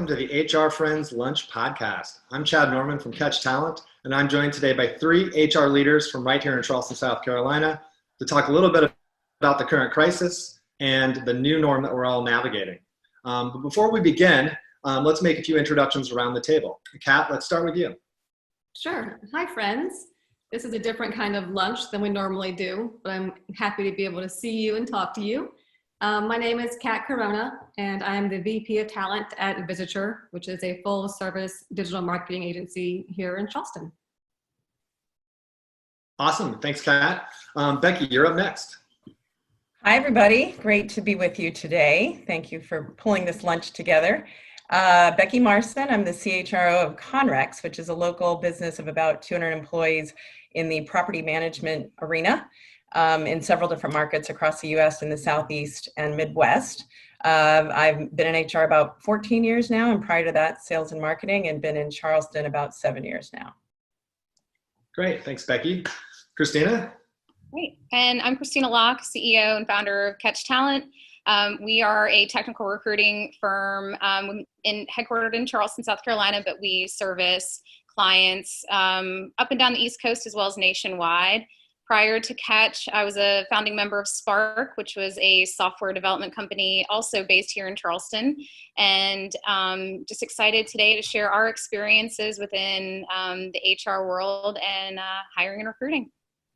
welcome to the HR Friends Lunch Podcast. I'm Chad Norman from Catch Talent, and I'm joined today by three HR leaders from right here in Charleston, South Carolina, to talk a little bit about the current crisis and the new norm that we're all navigating. But before we begin, let's make a few introductions around the table. Kat, let's start with you. Sure. Hi, friends. This is a different kind of lunch than we normally do, but I'm happy to be able to see you and talk to you. My name is Kat Corona, and I am the VP of Talent at Visitor, which is a full-service digital marketing agency here in Charleston. Awesome. Thanks, Kat. Becky, you're up next. Hi, everybody. Great to be with you today. Thank you for pulling this lunch together. Becky Marston, I'm the CHRO of Conrex, which is a local business of about 200 employees in the property management arena. In several different markets across the U.S. in the Southeast and Midwest. I've been in HR about 14 years now, and prior to that, sales and marketing, and been in Charleston about 7 years now. Great, thanks, Becky. Christina? Great, and I'm Christina Locke, CEO and founder of Catch Talent. We are a technical recruiting firm headquartered in Charleston, South Carolina, but we service clients up and down the East Coast as well as nationwide. Prior to Catch, I was a founding member of Spark, which was a software development company also based here in Charleston. And just excited today to share our experiences within the HR world and hiring and recruiting.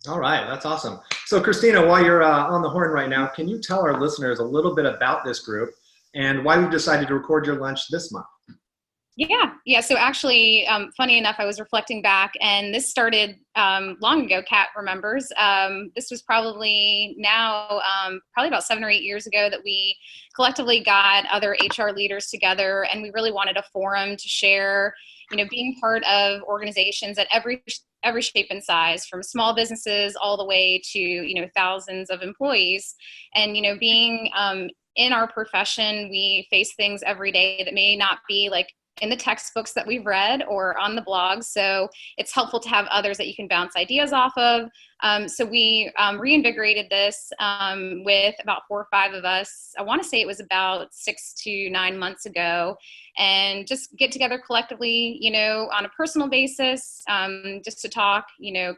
All right, that's awesome. So Christina, while you're on the horn right now, can you tell our listeners a little bit about this group and why we decided to record your lunch this month? Yeah. So actually, funny enough, I was reflecting back, and this started long ago. Kat remembers. This was probably about 7 or 8 years ago that we collectively got other HR leaders together, and we really wanted a forum to share, being part of organizations at every shape and size, from small businesses all the way to, thousands of employees. And, being in our profession, we face things every day that may not be like in the textbooks that we've read or on the blogs. So it's helpful to have others that you can bounce ideas off of. So we reinvigorated this with about 4 or 5 of us. I want to say it was about 6 to 9 months ago, and just get together collectively, on a personal basis, just to talk,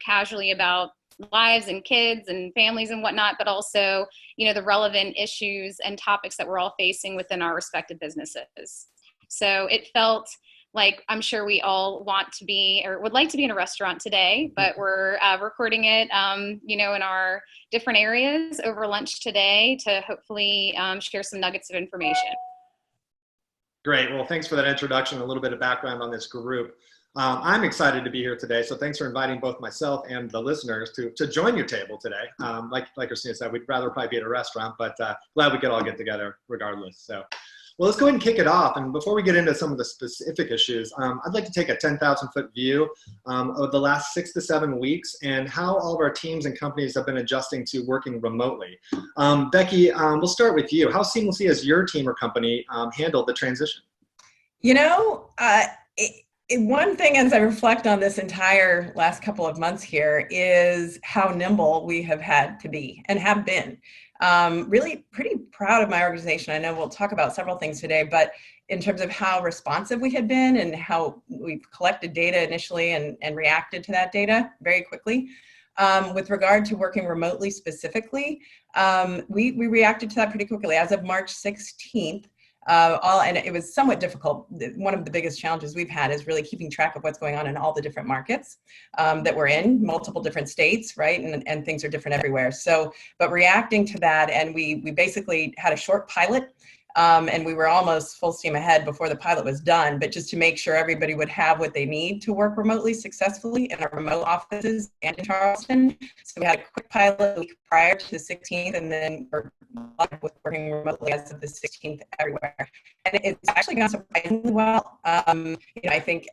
casually about lives and kids and families and whatnot, but also, the relevant issues and topics that we're all facing within our respective businesses. So it felt like, I'm sure we all want to be or would like to be in a restaurant today, but we're recording it, in our different areas over lunch today to hopefully share some nuggets of information. Great. Well, thanks for that introduction, a little bit of background on this group. I'm excited to be here today, so thanks for inviting both myself and the listeners to join your table today. Like Christina said, we'd rather probably be at a restaurant, but glad we could all get together regardless. So. Well, let's go ahead and kick it off. And before we get into some of the specific issues, I'd like to take a 10,000-foot view of the last 6 to 7 weeks and how all of our teams and companies have been adjusting to working remotely. Becky, we'll start with you. How seamlessly has your team or company handled the transition? One thing as I reflect on this entire last couple of months here is how nimble we have had to be and have been. Really pretty proud of my organization. I know we'll talk about several things today, but in terms of how responsive we had been and how we've collected data initially and reacted to that data very quickly. With regard to working remotely specifically, we reacted to that pretty quickly. As of March 16th, and it was somewhat difficult. One of the biggest challenges we've had is really keeping track of what's going on in all the different markets that we're in, multiple different states, right? And things are different everywhere. So, but reacting to that, and we basically had a short pilot, and we were almost full steam ahead before the pilot was done, but just to make sure everybody would have what they need to work remotely successfully in our remote offices and in Charleston. So we had a quick pilot week prior to the 16th, and then we're with working remotely as of the 16th everywhere. And it's actually gone surprisingly well. I think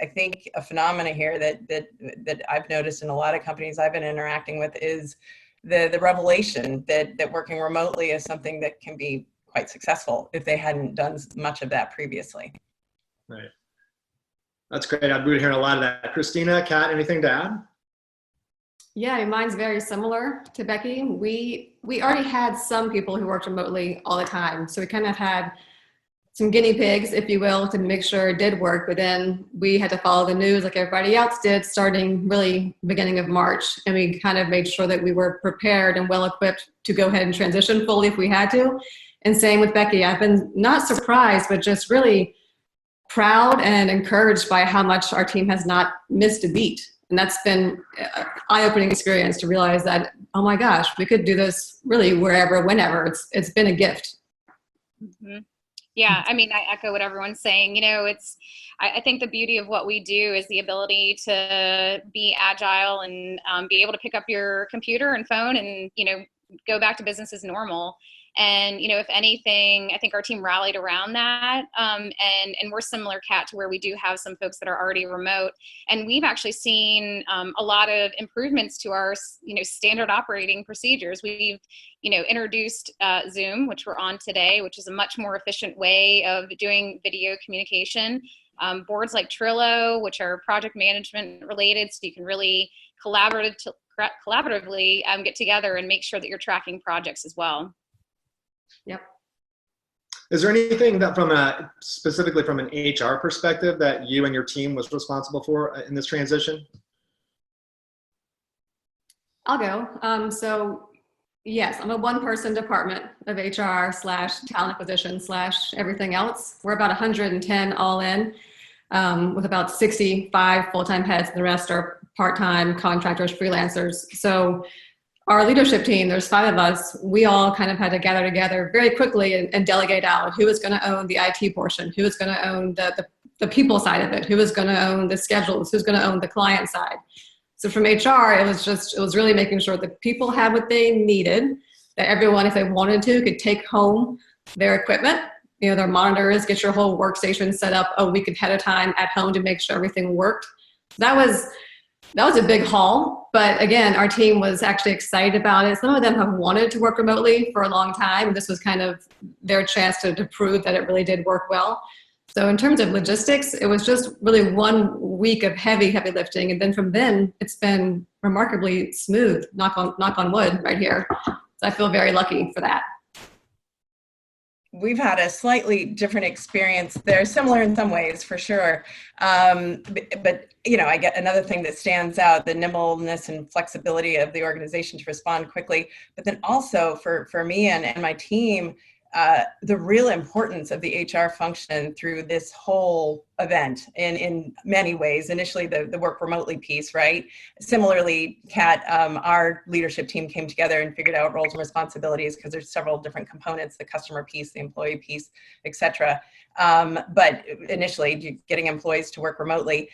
a phenomena here that I've noticed in a lot of companies I've been interacting with is the revelation that working remotely is something that can be quite successful if they hadn't done much of that previously. Right. That's great. I've been hearing a lot of that. Christina, Kat, anything to add? Yeah, mine's very similar to Becky. We already had some people who worked remotely all the time. So we kind of had some guinea pigs, if you will, to make sure it did work. But then we had to follow the news like everybody else did, starting really beginning of March. And we kind of made sure that we were prepared and well equipped to go ahead and transition fully if we had to. And same with Becky. I've been not surprised, but just really proud and encouraged by how much our team has not missed a beat. And that's been an eye-opening experience to realize that, oh my gosh, we could do this really wherever, whenever. It's been a gift. Mm-hmm. Yeah, I mean, I echo what everyone's saying. You know, I think the beauty of what we do is the ability to be agile and be able to pick up your computer and phone and, you know, go back to business as normal. And, you know, if anything, I think our team rallied around that. And we're similar, Kat, to where we do have some folks that are already remote. And we've actually seen a lot of improvements to our, you know, standard operating procedures. We've, you know, introduced Zoom, which we're on today, which is a much more efficient way of doing video communication. Boards like Trello, which are project management related, so you can really collaboratively get together and make sure that you're tracking projects as well. Yep. Is there anything that specifically from an HR perspective that you and your team was responsible for in this transition? I'll go. So yes, I'm a one-person department of HR / talent acquisition / everything else. We're about 110 all in, with about 65 full-time heads, and the rest are part-time contractors, freelancers. So our leadership team, there's 5 of us, we all kind of had to gather together very quickly and delegate out who was going to own the IT portion, who was going to own the people side of it, who was going to own the schedules, who's going to own the client side. So from HR, it was really making sure that people had what they needed, that everyone, if they wanted to, could take home their equipment, you know, their monitors, get your whole workstation set up a week ahead of time at home to make sure everything worked. That was a big haul, but again, our team was actually excited about it. Some of them have wanted to work remotely for a long time, and this was kind of their chance to prove that it really did work well. So in terms of logistics, it was just really 1 week of heavy lifting, and then from then, it's been remarkably smooth, knock on wood right here. So I feel very lucky for that. We've had a slightly different experience. They're similar in some ways, for sure. But you know, I get another thing that stands out, the nimbleness and flexibility of the organization to respond quickly. But then also for me and my team, the real importance of the HR function through this whole event in many ways. Initially, the work remotely piece, right? Similarly, Kat, our leadership team came together and figured out roles and responsibilities because there's several different components, the customer piece, the employee piece, et cetera. But initially, getting employees to work remotely,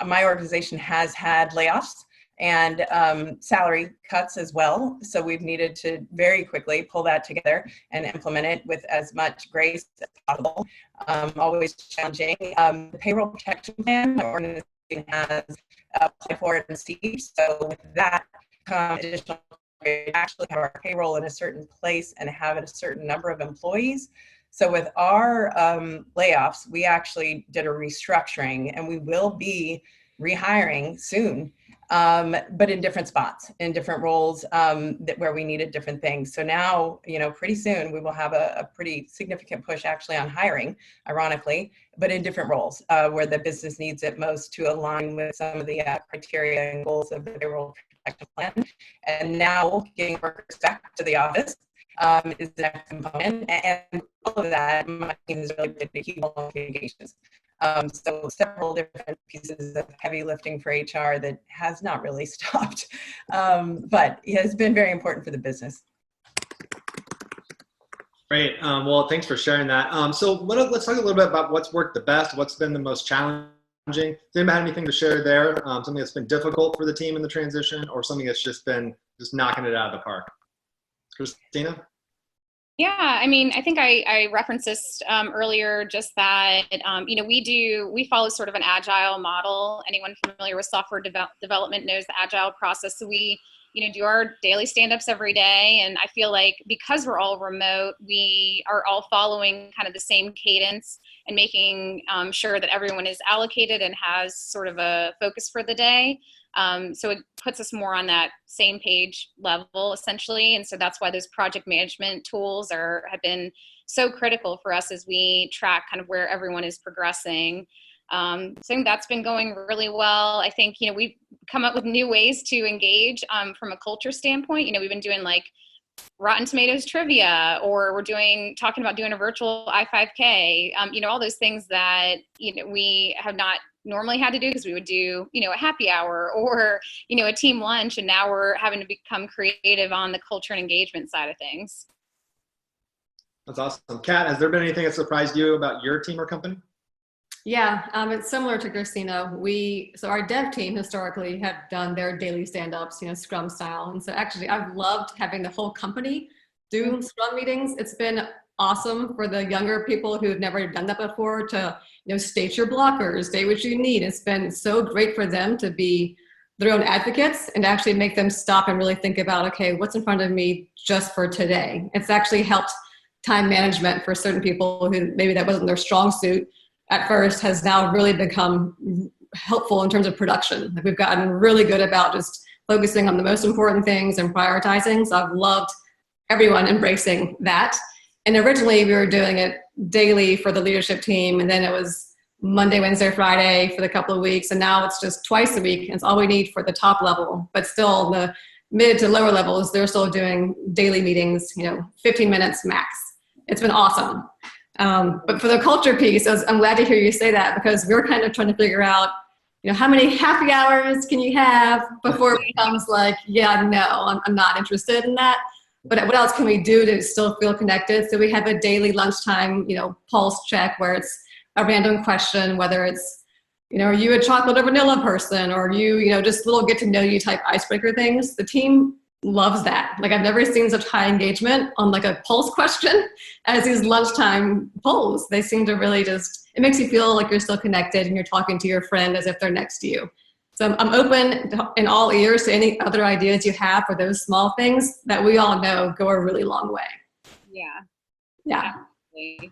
my organization has had layoffs and salary cuts as well. So we've needed to very quickly pull that together and implement it with as much grace as possible. Always challenging. The payroll protection plan, our organization has applied for it and received. So with that, additional, we actually have our payroll in a certain place and have a certain number of employees. So with our layoffs, we actually did a restructuring, and we will be rehiring soon. But in different spots, in different roles where we needed different things. So now, you know, pretty soon we will have a pretty significant push actually on hiring, ironically, but in different roles where the business needs it most to align with some of the criteria and goals of the payroll protection plan. And now getting workers back to the office is the next component. And all of that, my team is really good at keep on communications. So several different pieces of heavy lifting for HR that has not really stopped, but it has been very important for the business. Great. Well, thanks for sharing that. So let's talk a little bit about what's worked the best, what's been the most challenging. Does anybody have anything to share there? Something that's been difficult for the team in the transition, or something that's just been knocking it out of the park? Christina? Yeah, I mean, I think I referenced this earlier, just that, you know, we follow sort of an agile model. Anyone familiar with software development knows the agile process. So we do our daily stand-ups every day. And I feel like because we're all remote, we are all following kind of the same cadence and making sure that everyone is allocated and has sort of a focus for the day. So it puts us more on that same page level, essentially. And so that's why those project management tools have been so critical for us as we track kind of where everyone is progressing. So I think that's been going really well. I think, we've come up with new ways to engage from a culture standpoint. We've been doing like Rotten Tomatoes trivia, or we're talking about doing a virtual I-5K, all those things that, we have not normally had to do because we would do, a happy hour or, a team lunch. And now we're having to become creative on the culture and engagement side of things. That's awesome. Kat, has there been anything that surprised you about your team or company? Yeah, it's similar to Christina. So our dev team historically have done their daily stand-ups, Scrum style. And so actually I've loved having the whole company do Scrum meetings. It's been awesome for the younger people who've never done that before to, state your blockers, state what you need. It's been so great for them to be their own advocates and actually make them stop and really think about, okay, what's in front of me just for today? It's actually helped time management for certain people who maybe that wasn't their strong suit at first, has now really become helpful in terms of production. Like, we've gotten really good about just focusing on the most important things and prioritizing. So I've loved everyone embracing that. And originally we were doing it daily for the leadership team. And then it was Monday, Wednesday, Friday for the couple of weeks. And now it's just twice a week. And it's all we need for the top level, but still the mid to lower levels, they're still doing daily meetings, 15 minutes max. It's been awesome. But for the culture piece, I'm glad to hear you say that, because we're kind of trying to figure out, how many happy hours can you have before it becomes like, yeah, no, I'm not interested in that. But what else can we do to still feel connected? So we have a daily lunchtime, pulse check where it's a random question, whether it's, are you a chocolate or vanilla person, or you, just little get to know you type icebreaker things. The team loves that. Like, I've never seen such high engagement on like a pulse question as these lunchtime polls. They seem to really it makes you feel like you're still connected and you're talking to your friend as if they're next to you. So I'm open in all ears to any other ideas you have for those small things that we all know go a really long way. Yeah. Yeah. Definitely.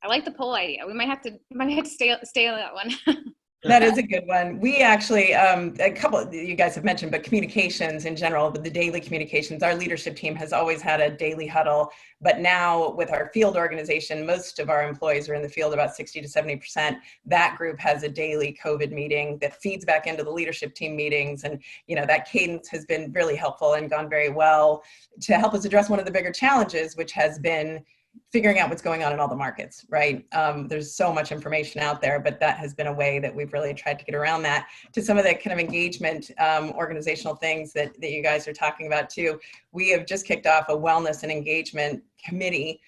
I like the poll idea. We might have to stay on that one. That is a good one. We actually, a couple you guys have mentioned, but communications in general, the daily communications, our leadership team has always had a daily huddle, but now with our field organization, most of our employees are in the field, about 60 to 70%. That group has a daily COVID meeting that feeds back into the leadership team meetings. And, that cadence has been really helpful and gone very well to help us address one of the bigger challenges, which has been figuring out what's going on in all the markets, right? There's so much information out there, but that has been a way that we've really tried to get around that. To some of the kind of engagement, organizational things that you guys are talking about too, we have just kicked off a wellness and engagement committee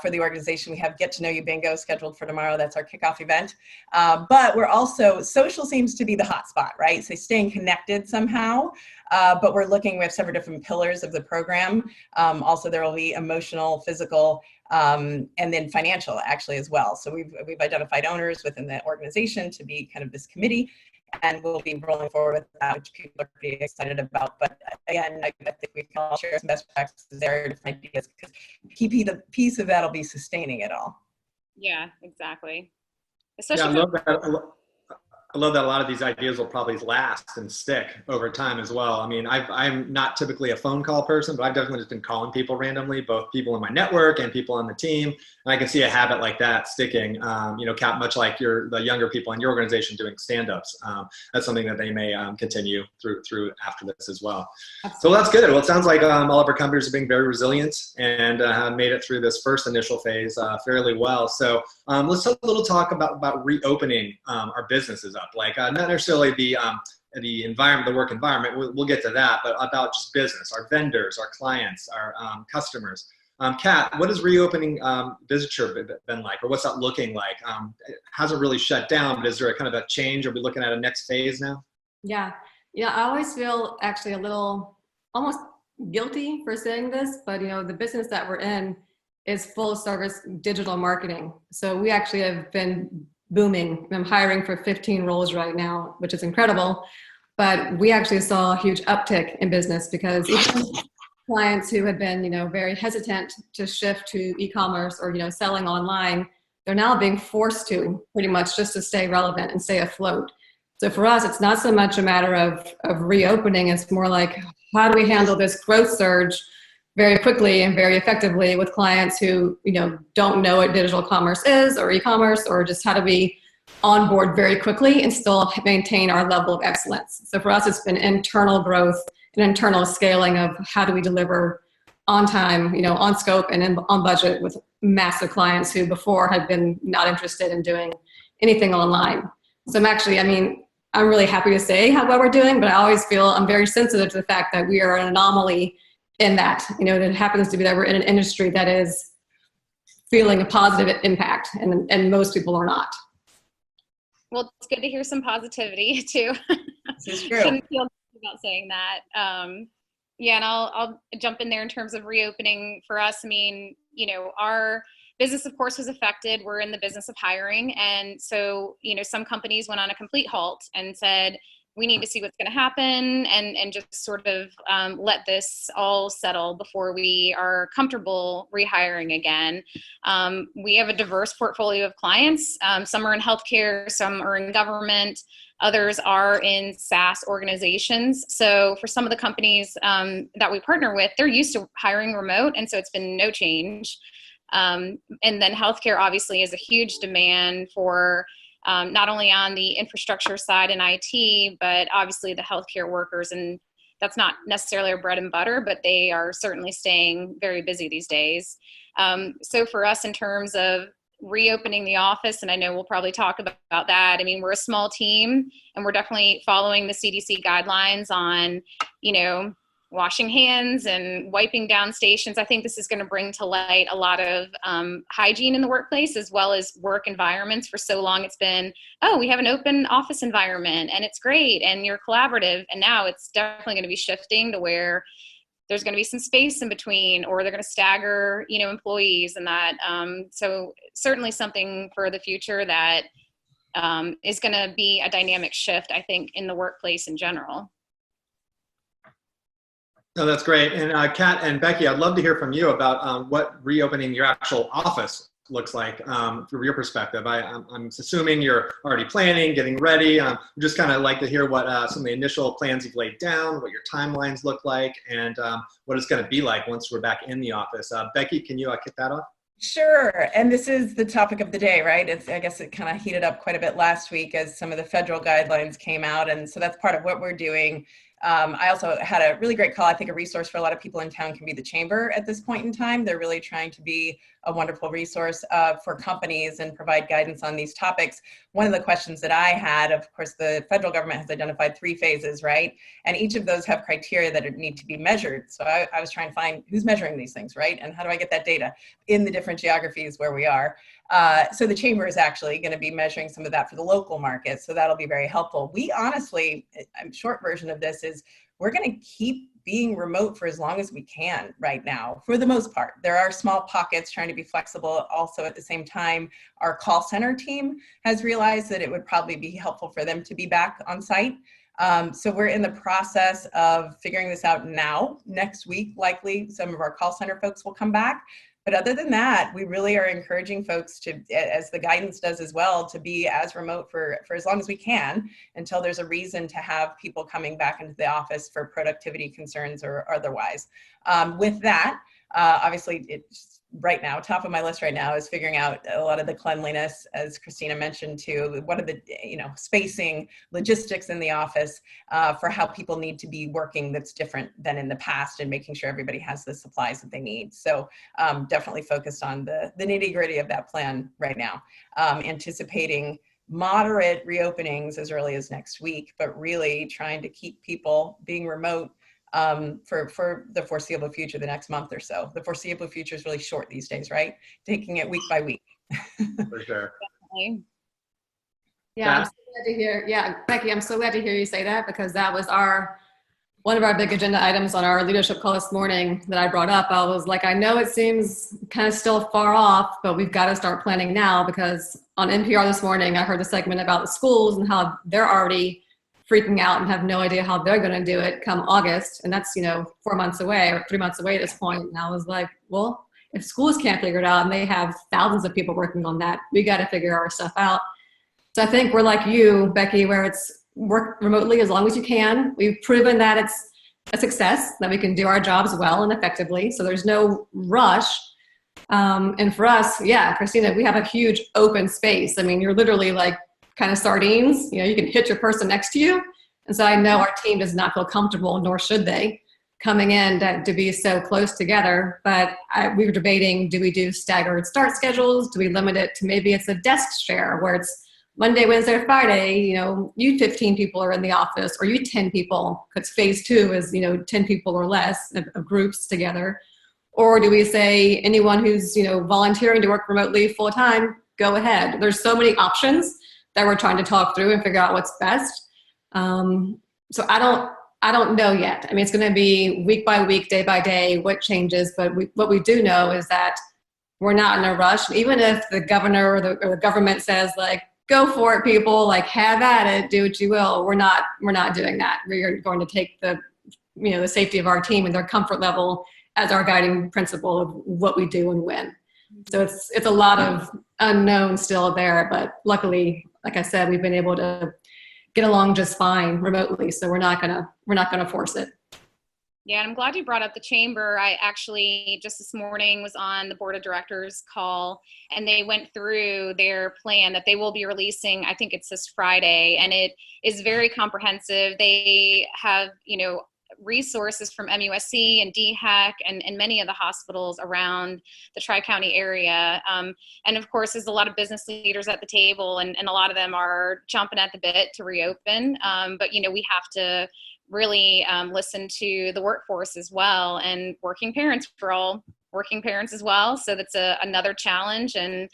for the organization. We have Get to Know You Bingo scheduled for tomorrow. That's our kickoff event. But we're also, social seems to be the hot spot, right? So staying connected somehow. But we have several different pillars of the program. Also, there will be emotional, physical, and then financial actually as well. So we've identified owners within the organization to be kind of this committee, and we'll be rolling forward with that, which people are pretty excited about. But again, I think we can all share some best practices there, different ideas, because the piece of that will be sustaining it all. Yeah, exactly. Especially I love that a lot of these ideas will probably last and stick over time as well. I mean, I'm not typically a phone call person, but I've definitely just been calling people randomly, both people in my network and people on the team. And I can see a habit like that sticking, Kat, much like the younger people in your organization doing stand-ups. That's something that they may continue through after this as well. So that's good. Well, it sounds like all of our companies are being very resilient and have made it through this first initial phase fairly well. So let's talk a little about reopening our businesses up. Like not necessarily the environment, the work environment, we'll get to that, but about just business, our vendors, our clients, our customers. Kat, what has reopening visitor been like, or what's that looking like? It hasn't really shut down, but is there a kind of a change? Are we looking at a next phase now? Yeah. I always feel actually a little almost guilty for saying this, but the business that we're in is full service digital marketing. So we actually have been booming. I'm hiring for 15 roles right now, which is incredible. but we actually saw a huge uptick in business because even clients who had been, very hesitant to shift to e-commerce or, selling online, they're now being forced to pretty much just to stay relevant and stay afloat. So for us, it's not so much a matter of reopening. It's more like, how do we handle this growth surge very quickly and very effectively with clients who, don't know what digital commerce is or e-commerce, or just how do we onboard very quickly and still maintain our level of excellence. So for us, it's been internal growth and internal scaling of how do we deliver on time, on scope and on budget with massive clients who before had been not interested in doing anything online. So I'm really happy to say how well we're doing, but I always feel I'm very sensitive to the fact that we are an anomaly in that, that it happens to be that we're in an industry that is feeling a positive impact and most people are not. Well, it's good to hear some positivity too. This is true. Shouldn't feel good about saying that. And I'll jump in there in terms of reopening for us. Our business, of course, was affected. We're in the business of hiring. And so, some companies went on a complete halt and said, we need to see what's going to happen and just sort of let this all settle before we are comfortable rehiring again. We have a diverse portfolio of clients. Some are in healthcare, some are in government, others are in SaaS organizations. So for some of the companies that we partner with, they're used to hiring remote, and so it's been no change. And then healthcare obviously is a huge demand for not only on the infrastructure side and IT, but obviously the healthcare workers. And that's not necessarily our bread and butter, but they are certainly staying very busy these days. So for us, in terms of reopening the office, and I know we'll probably talk about that. We're a small team and we're definitely following the CDC guidelines on, washing hands and wiping down stations. I think this is going to bring to light a lot of hygiene in the workplace as well as work environments. For so long it's been, we have an open office environment and it's great and you're collaborative. And now it's definitely going to be shifting to where there's going to be some space in between, or they're going to stagger, employees and that. So certainly something for the future that is going to be a dynamic shift, I think, in the workplace in general. No, that's great. And Kat and Becky, I'd love to hear from you about what reopening your actual office looks like from your perspective. I'm assuming you're already planning, getting ready. Just kind of like to hear what some of the initial plans you've laid down, what your timelines look like, and what it's going to be like once we're back in the office. Becky, can you kick that off? Sure. And this is the topic of the day, right? I guess it kind of heated up quite a bit last week as some of the federal guidelines came out. And so that's part of what we're doing. I also had a really great call. I think a resource for a lot of people in town can be the chamber at this point in time. They're really trying to be a wonderful resource for companies and provide guidance on these topics. One of the questions that I had, of course, the federal government has identified 3 phases, right? And each of those have criteria that need to be measured. So I was trying to find who's measuring these things, right? And how do I get that data in the different geographies where we are? So the chamber is actually going to be measuring some of that for the local market. So that'll be very helpful. We honestly, short version of this is we're going to keep being remote for as long as we can right now, for the most part. There are small pockets trying to be flexible. Also, at the same time, our call center team has realized that it would probably be helpful for them to be back on site. So we're in the process of figuring this out now. Next week, likely, some of our call center folks will come back. But other than that, we really are encouraging folks to, as the guidance does as well, to be as remote for as long as we can until there's a reason to have people coming back into the office for productivity concerns or otherwise. With that, obviously, it's right now, top of my list right now is figuring out a lot of the cleanliness, as Christina mentioned too. What are the, spacing, logistics in the office for how people need to be working that's different than in the past, and making sure everybody has the supplies that they need. So definitely focused on the nitty gritty of that plan right now. Anticipating moderate reopenings as early as next week, but really trying to keep people being remote for the foreseeable future, the next month or so. The foreseeable future is really short these days, right? Taking it week by week. For sure. Definitely. Yeah, I'm so glad to hear. Yeah, Becky, I'm so glad to hear you say that, because that was one of our big agenda items on our leadership call this morning that I brought up. I was like, I know it seems kind of still far off, but we've got to start planning now, because on NPR this morning, I heard a segment about the schools and how they're already freaking out and have no idea how they're going to do it come August. And that's, 4 months away or 3 months away at this point. And I was like, well, if schools can't figure it out and they have thousands of people working on that, we got to figure our stuff out. So I think we're like you, Becky, where it's work remotely as long as you can. We've proven that it's a success, that we can do our jobs well and effectively. So there's no rush. And for us, yeah, Christina, we have a huge open space. I mean, you're literally like kind of sardines, you can hit your person next to you. And so I know our team does not feel comfortable, nor should they, coming in to be so close together. But we were debating, do we do staggered start schedules? Do we limit it to maybe it's a desk share where it's Monday, Wednesday, Friday, you 15 people are in the office, or you 10 people, because phase 2 is, 10 people or less of groups together. Or do we say anyone who's, volunteering to work remotely full time, go ahead. There's so many options that we're trying to talk through and figure out what's best. So I don't know yet. I mean, it's going to be week by week, day by day, what changes. But what we do know is that we're not in a rush. Even if the governor or the government says, like, go for it, people, like, have at it, do what you will. We're not doing that. We're going to take the safety of our team and their comfort level as our guiding principle of what we do and when. So it's a lot of unknown still there, but luckily, like I said, we've been able to get along just fine remotely. So we're not gonna force it. Yeah, and I'm glad you brought up the chamber. I actually just this morning was on the board of directors call, and they went through their plan that they will be releasing. I think it's this Friday, and it is very comprehensive. They have, resources from MUSC and DHEC and many of the hospitals around the Tri-County area. And of course, there's a lot of business leaders at the table, and a lot of them are chomping at the bit to reopen. But, we have to really listen to the workforce as well, and working parents. We're all working parents as well. So that's another challenge. And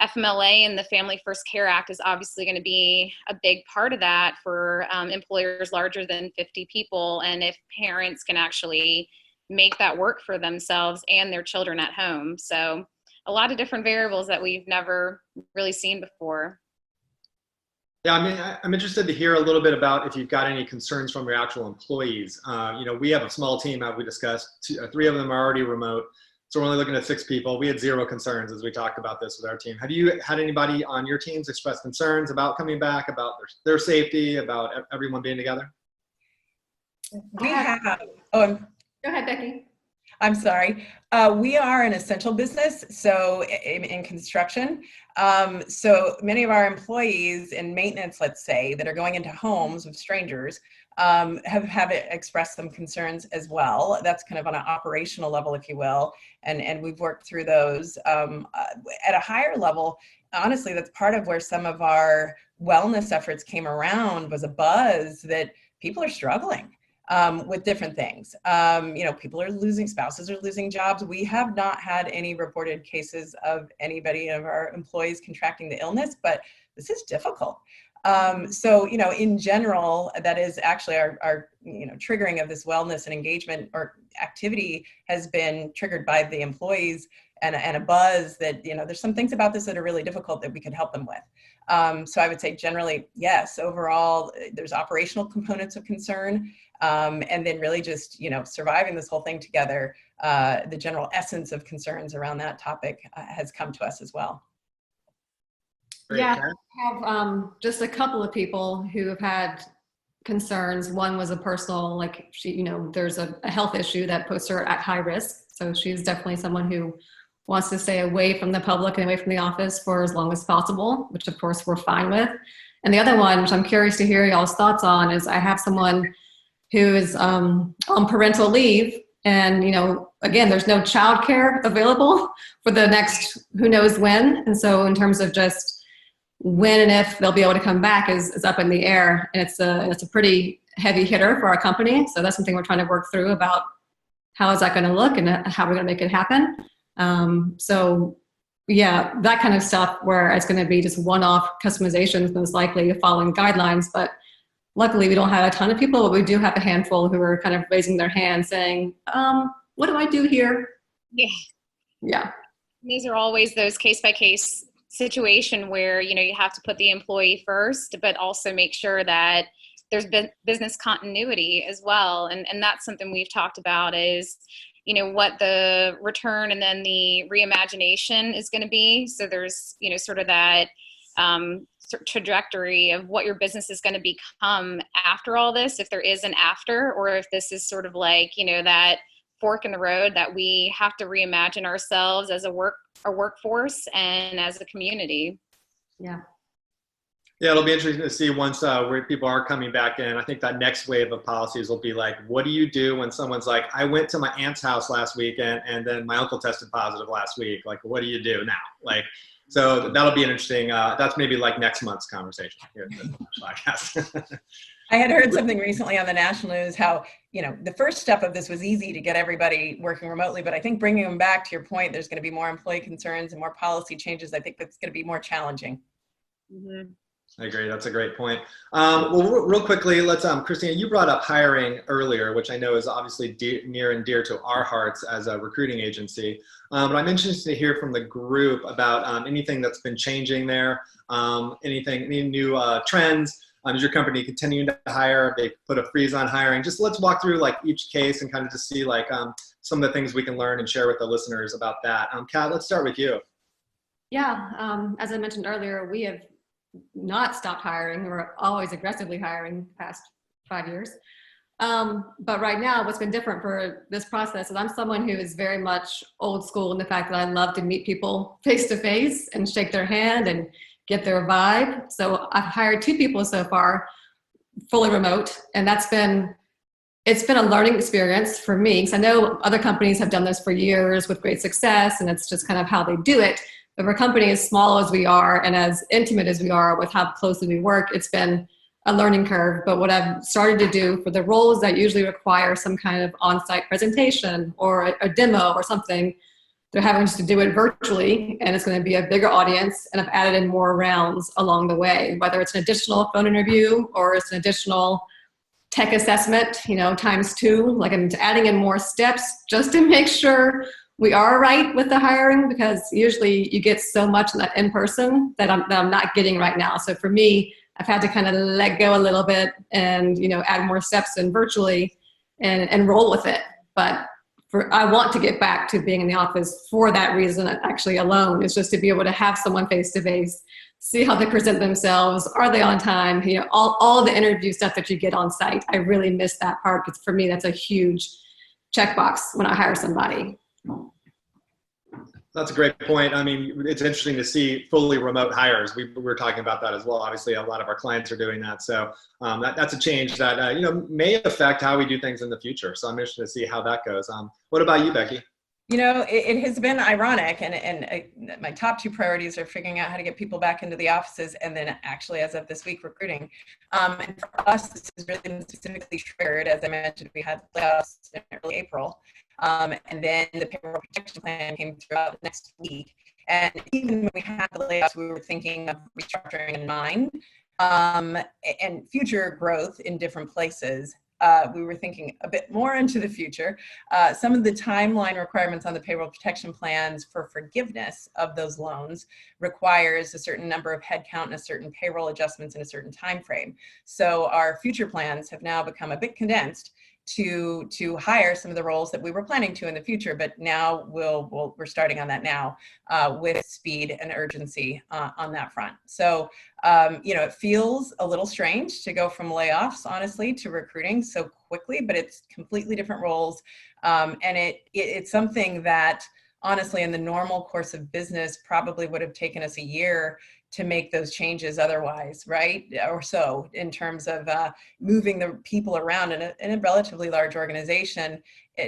FMLA and the Family First Care Act is obviously going to be a big part of that for employers larger than 50 people. And if parents can actually make that work for themselves and their children at home. So a lot of different variables that we've never really seen before. Yeah, I mean, I'm interested to hear a little bit about if you've got any concerns from your actual employees. We have a small team, as we discussed. 3 of them are already remote. So we're only looking at 6 people. We had 0 concerns as we talked about this with our team. Have you had anybody on your teams express concerns about coming back, about their safety, about everyone being together? We have. Go ahead, Becky. I'm sorry. We are an essential business, so in construction. So many of our employees in maintenance, let's say, that are going into homes of strangers, have expressed some concerns as well. That's kind of on an operational level, if you will, and we've worked through those. At a higher level, honestly, that's part of where some of our wellness efforts came around, was a buzz that people are struggling with different things. People are losing, spouses are losing jobs. We have not had any reported cases of anybody of our employees contracting the illness, but this is difficult. So, in general, that is actually our triggering of this wellness and engagement or activity has been triggered by the employees, and a buzz that, there's some things about this that are really difficult that we could help them with. So I would say generally, yes, overall, there's operational components of concern. And then really just, surviving this whole thing together, the general essence of concerns around that topic has come to us as well. Yeah, I have just a couple of people who have had concerns. One was a personal, there's a health issue that puts her at high risk. So she's definitely someone who wants to stay away from the public and away from the office for as long as possible, which of course we're fine with. And the other one, which I'm curious to hear y'all's thoughts on, is I have someone who is on parental leave, and again, there's no childcare available for the next who knows when. And so in terms of just when and if they'll be able to come back is up in the air, and it's a pretty heavy hitter for our company. So that's something we're trying to work through about how is that going to look and how we're going to make it happen. So yeah, that kind of stuff where it's going to be just one-off customizations, most likely following guidelines. But luckily we don't have a ton of people, but we do have a handful who are kind of raising their hand saying, what do I do here? Yeah. These are always those case-by-case situation where, you have to put the employee first, but also make sure that there's been business continuity as well. And that's something we've talked about is, what the return and then the reimagination is going to be. So there's, sort of that trajectory of what your business is going to become after all this, if there is an after, or if this is sort of like, that fork in the road that we have to reimagine ourselves as a workforce and as a community. Yeah. Yeah, it'll be interesting to see once where people are coming back in. I think that next wave of policies will be like, what do you do when someone's like, I went to my aunt's house last weekend and then my uncle tested positive last week. Like, what do you do now? Like, so that'll be an interesting, that's maybe like next month's conversation here in the podcast. I had heard something recently on the national news how, the first step of this was easy to get everybody working remotely, but I think bringing them back, to your point, there's going to be more employee concerns and more policy changes. I think that's going to be more challenging. Mm-hmm. I agree. That's a great point. Well, real quickly, let's, Christina, you brought up hiring earlier, which I know is obviously near and dear to our hearts as a recruiting agency. But I'm interested to hear from the group about anything that's been changing there, any new trends. Is your company continuing to hire? Have they put a freeze on hiring? Just let's walk through like each case and kind of just see like some of the things we can learn and share with the listeners about that. Kat, let's start with you. Yeah, as I mentioned earlier, we have not stopped hiring. We're always aggressively hiring the past 5 years. But right now, what's been different for this process is I'm someone who is very much old school in the fact that I love to meet people face to face and shake their hand and get their vibe. So I've hired 2 people so far, fully remote, and it's been a learning experience for me because I know other companies have done this for years with great success, and it's just kind of how they do it. But for a company as small as we are and as intimate as we are with how closely we work, it's been a learning curve. But what I've started to do for the roles that usually require some kind of on-site presentation or a demo or something, they're having to do it virtually, and it's going to be a bigger audience. And I've added in more rounds along the way, whether it's an additional phone interview or it's an additional tech assessment, times 2. Like I'm adding in more steps just to make sure we are right with the hiring, because usually you get so much in person that I'm not getting right now. So for me, I've had to kind of let go a little bit and, add more steps in virtually and roll with it. But I want to get back to being in the office for that reason, actually alone, is just to be able to have someone face to face, see how they present themselves. Are they on time? All the interview stuff that you get on site. I really miss that part because for me, that's a huge checkbox when I hire somebody. That's a great point. I mean, it's interesting to see fully remote hires. We were talking about that as well. Obviously, a lot of our clients are doing that. So that's a change that, may affect how we do things in the future. So I'm interested to see how that goes. What about you, Becky? It has been ironic, and my top 2 priorities are figuring out how to get people back into the offices, and then actually, as of this week, recruiting. And for us, this has really been specifically triggered. As I mentioned, we had layoffs in early April, and then the payroll protection plan came throughout next week. And even when we had the layoffs, we were thinking of restructuring in mind and future growth in different places. We were thinking a bit more into the future. Some of the timeline requirements on the payroll protection plans for forgiveness of those loans requires a certain number of headcount and a certain payroll adjustments in a certain time frame. So our future plans have now become a bit condensed to hire some of the roles that we were planning to in the future, but now we're starting on that now with speed and urgency on that front. So it feels a little strange to go from layoffs, honestly, to recruiting so quickly, but it's completely different roles, and it's something that honestly in the normal course of business probably would have taken us a year to make those changes otherwise, right? Or so, in terms of moving the people around in a relatively large organization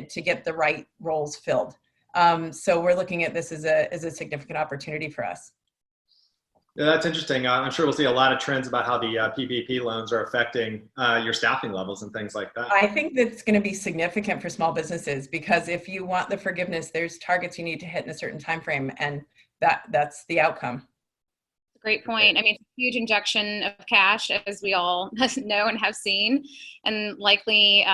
to get the right roles filled. So we're looking at this as a significant opportunity for us. Yeah, that's interesting. I'm sure we'll see a lot of trends about how the PPP loans are affecting your staffing levels and things like that. I think that's going to be significant for small businesses, because if you want the forgiveness, there's targets you need to hit in a certain time frame, and that's the outcome. Great point. I mean, it's a huge injection of cash, as we all know and have seen, and likely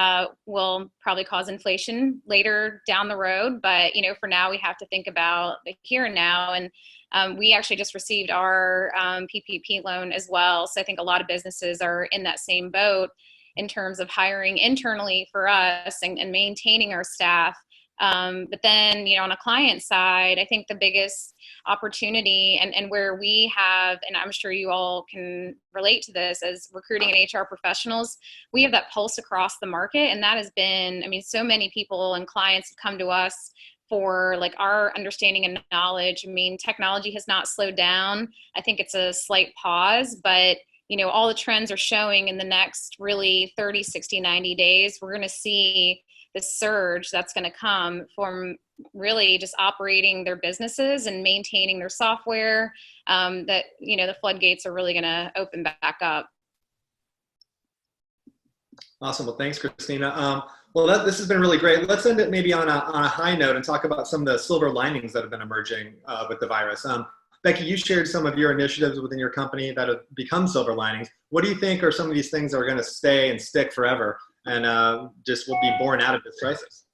will probably cause inflation later down the road. But, for now, we have to think about the here and now. And we actually just received our PPP loan as well. So I think a lot of businesses are in that same boat in terms of hiring internally for us and maintaining our staff. But then, on a client side, I think the biggest opportunity and where we have, and I'm sure you all can relate to this as recruiting and HR professionals, we have that pulse across the market. And that has been, so many people and clients have come to us for like our understanding and knowledge. Technology has not slowed down. I think it's a slight pause, but all the trends are showing in the next really 30, 60, 90 days, we're going to see the surge that's going to come from really just operating their businesses and maintaining their software, that, the floodgates are really going to open back up. Awesome. Well, thanks, Christina. This has been really great. Let's end it maybe on a high note and talk about some of the silver linings that have been emerging with the virus. Becky, you shared some of your initiatives within your company that have become silver linings. What do you think are some of these things that are going to stay and stick forever and just will be born out of this crisis?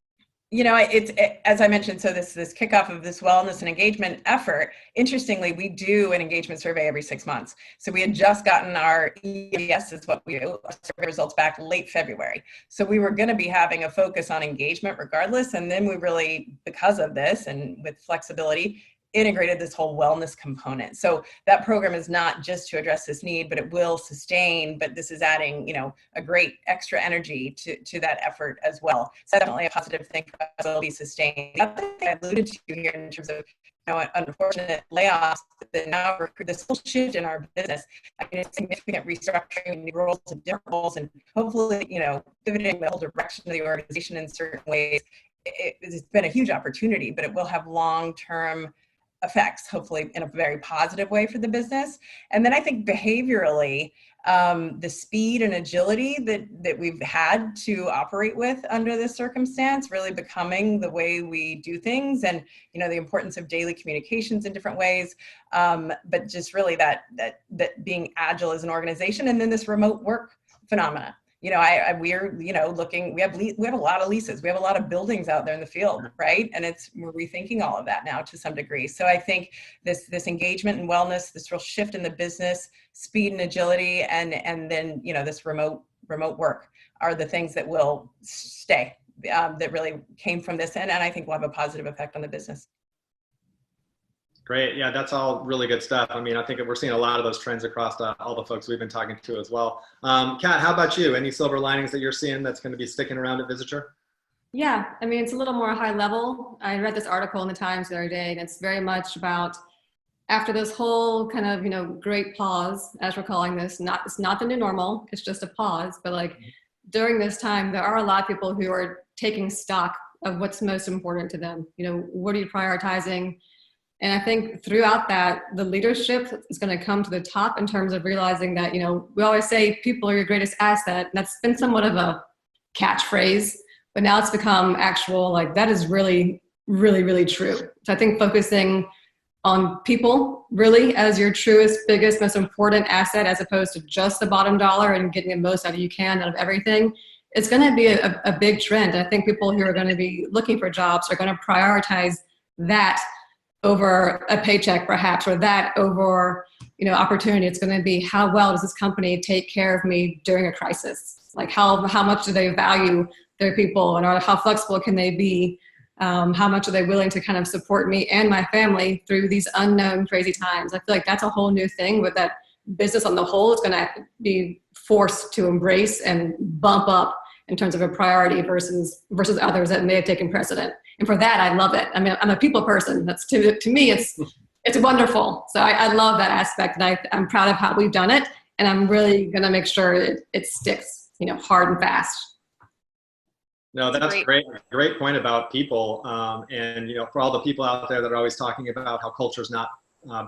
As I mentioned, so this kickoff of this wellness and engagement effort, interestingly, we do an engagement survey every 6 months. So we had just gotten our EBS, is what we do, our survey results back late February. So we were going to be having a focus on engagement regardless. And then we really, because of this and with flexibility, integrated this whole wellness component. So that program is not just to address this need, but it will sustain, but this is adding, a great extra energy to that effort as well. So definitely a positive thing for us, will be sustained. The other thing I alluded to here in terms of, unfortunate layoffs, that now this whole shift in our business, significant restructuring, new roles and different roles, and hopefully, pivoting the whole direction of the organization in certain ways. It's been a huge opportunity, but it will have long-term effects, hopefully in a very positive way for the business. And then I think behaviorally, the speed and agility that we've had to operate with under this circumstance, really becoming the way we do things, and the importance of daily communications in different ways, but just really that being agile as an organization, and then this remote work phenomena. We're looking. We have a lot of leases. We have a lot of buildings out there in the field, right? And we're rethinking all of that now to some degree. So I think this engagement and wellness, this real shift in the business, speed and agility, and then this remote work are the things that will stay. That really came from this, and I think will have a positive effect on the business. Great. Yeah, that's all really good stuff. I think we're seeing a lot of those trends across all the folks we've been talking to as well. Kat, how about you? Any silver linings that you're seeing that's going to be sticking around at Visitor? Yeah, it's a little more high level. I read this article in the Times the other day, and it's very much about after this whole kind of, great pause, as we're calling this, it's not the new normal, it's just a pause. But during this time, there are a lot of people who are taking stock of what's most important to them. What are you prioritizing? And I think throughout that, the leadership is going to come to the top in terms of realizing that, we always say people are your greatest asset. And that's been somewhat of a catchphrase, but now it's become actual, that is really, really, really true. So I think focusing on people really as your truest, biggest, most important asset, as opposed to just the bottom dollar and getting the most out of you can out of everything, it's going to be a big trend. I think people who are going to be looking for jobs are going to prioritize that over a paycheck perhaps, or that over, opportunity. It's going to be, how well does this company take care of me during a crisis? How much do they value their people, and how flexible can they be? How much are they willing to kind of support me and my family through these unknown crazy times? I feel like that's a whole new thing with that business on the whole is going to be forced to embrace and bump up in terms of a priority versus others that may have taken precedent. And for that, I love it. I'm a people person. That's to me, it's wonderful. So I love that aspect, and I'm proud of how we've done it. And I'm really going to make sure it sticks, hard and fast. No, that's great. Great point about people. And, for all the people out there that are always talking about how culture's not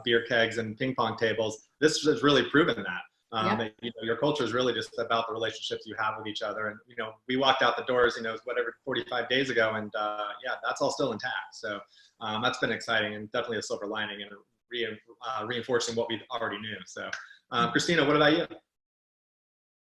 beer kegs and ping pong tables, this has really proven that. That, your culture is really just about the relationships you have with each other. And, we walked out the doors, 45 days ago, and that's all still intact. So that's been exciting and definitely a silver lining, and reinforcing what we already knew. So, Christina, what about you?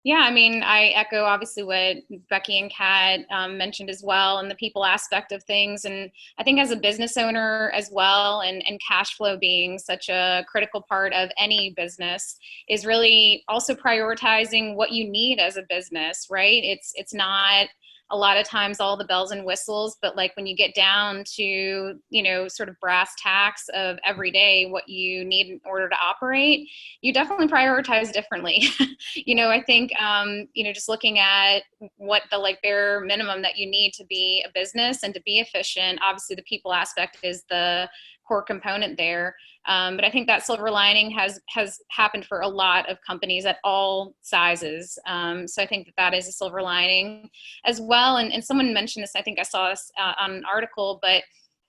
Yeah, I mean, I echo obviously what Becky and Kat mentioned as well, and the people aspect of things. And I think as a business owner as well, and cash flow being such a critical part of any business, is really also prioritizing what you need as a business, right? It's not a lot of times all the bells and whistles, but like when you get down to, you know, sort of brass tacks of every day, what you need in order to operate, you definitely prioritize differently. You know, I think, you know, just looking at what the like bare minimum that you need to be a business and to be efficient, obviously the people aspect is the core component there. But I think that silver lining has happened for a lot of companies at all sizes. So I think that is a silver lining as well. And someone mentioned this, I think I saw this on an article, but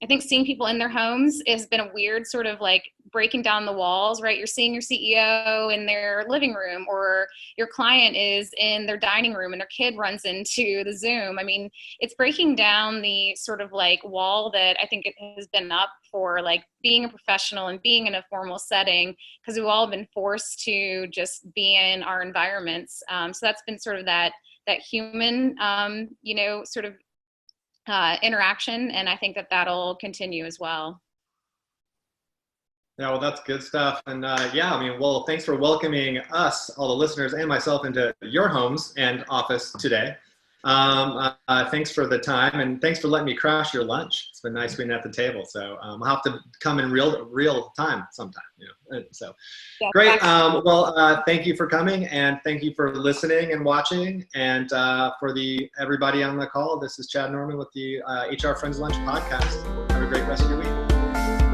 I think seeing people in their homes has been a weird sort of like breaking down the walls, right? You're seeing your CEO in their living room, or your client is in their dining room and their kid runs into the Zoom. I mean, it's breaking down the sort of like wall that I think it has been up for like being a professional and being in a formal setting, because we've all been forced to just be in our environments. So that's been sort of that human, you know, sort of interaction, and I think that that'll continue as well. Yeah, well, that's good stuff. And yeah, I mean, well, thanks for welcoming us, all the listeners, and myself into your homes and office today. Thanks for the time, and thanks for letting me crash your lunch. It's been nice being at the table. So I'll have to come in real time sometime. You know, so yeah, great. Well, thank you for coming, and thank you for listening and watching. And for everybody on the call, this is Chad Norman with the HR Friends Lunch podcast. Have a great rest of your week.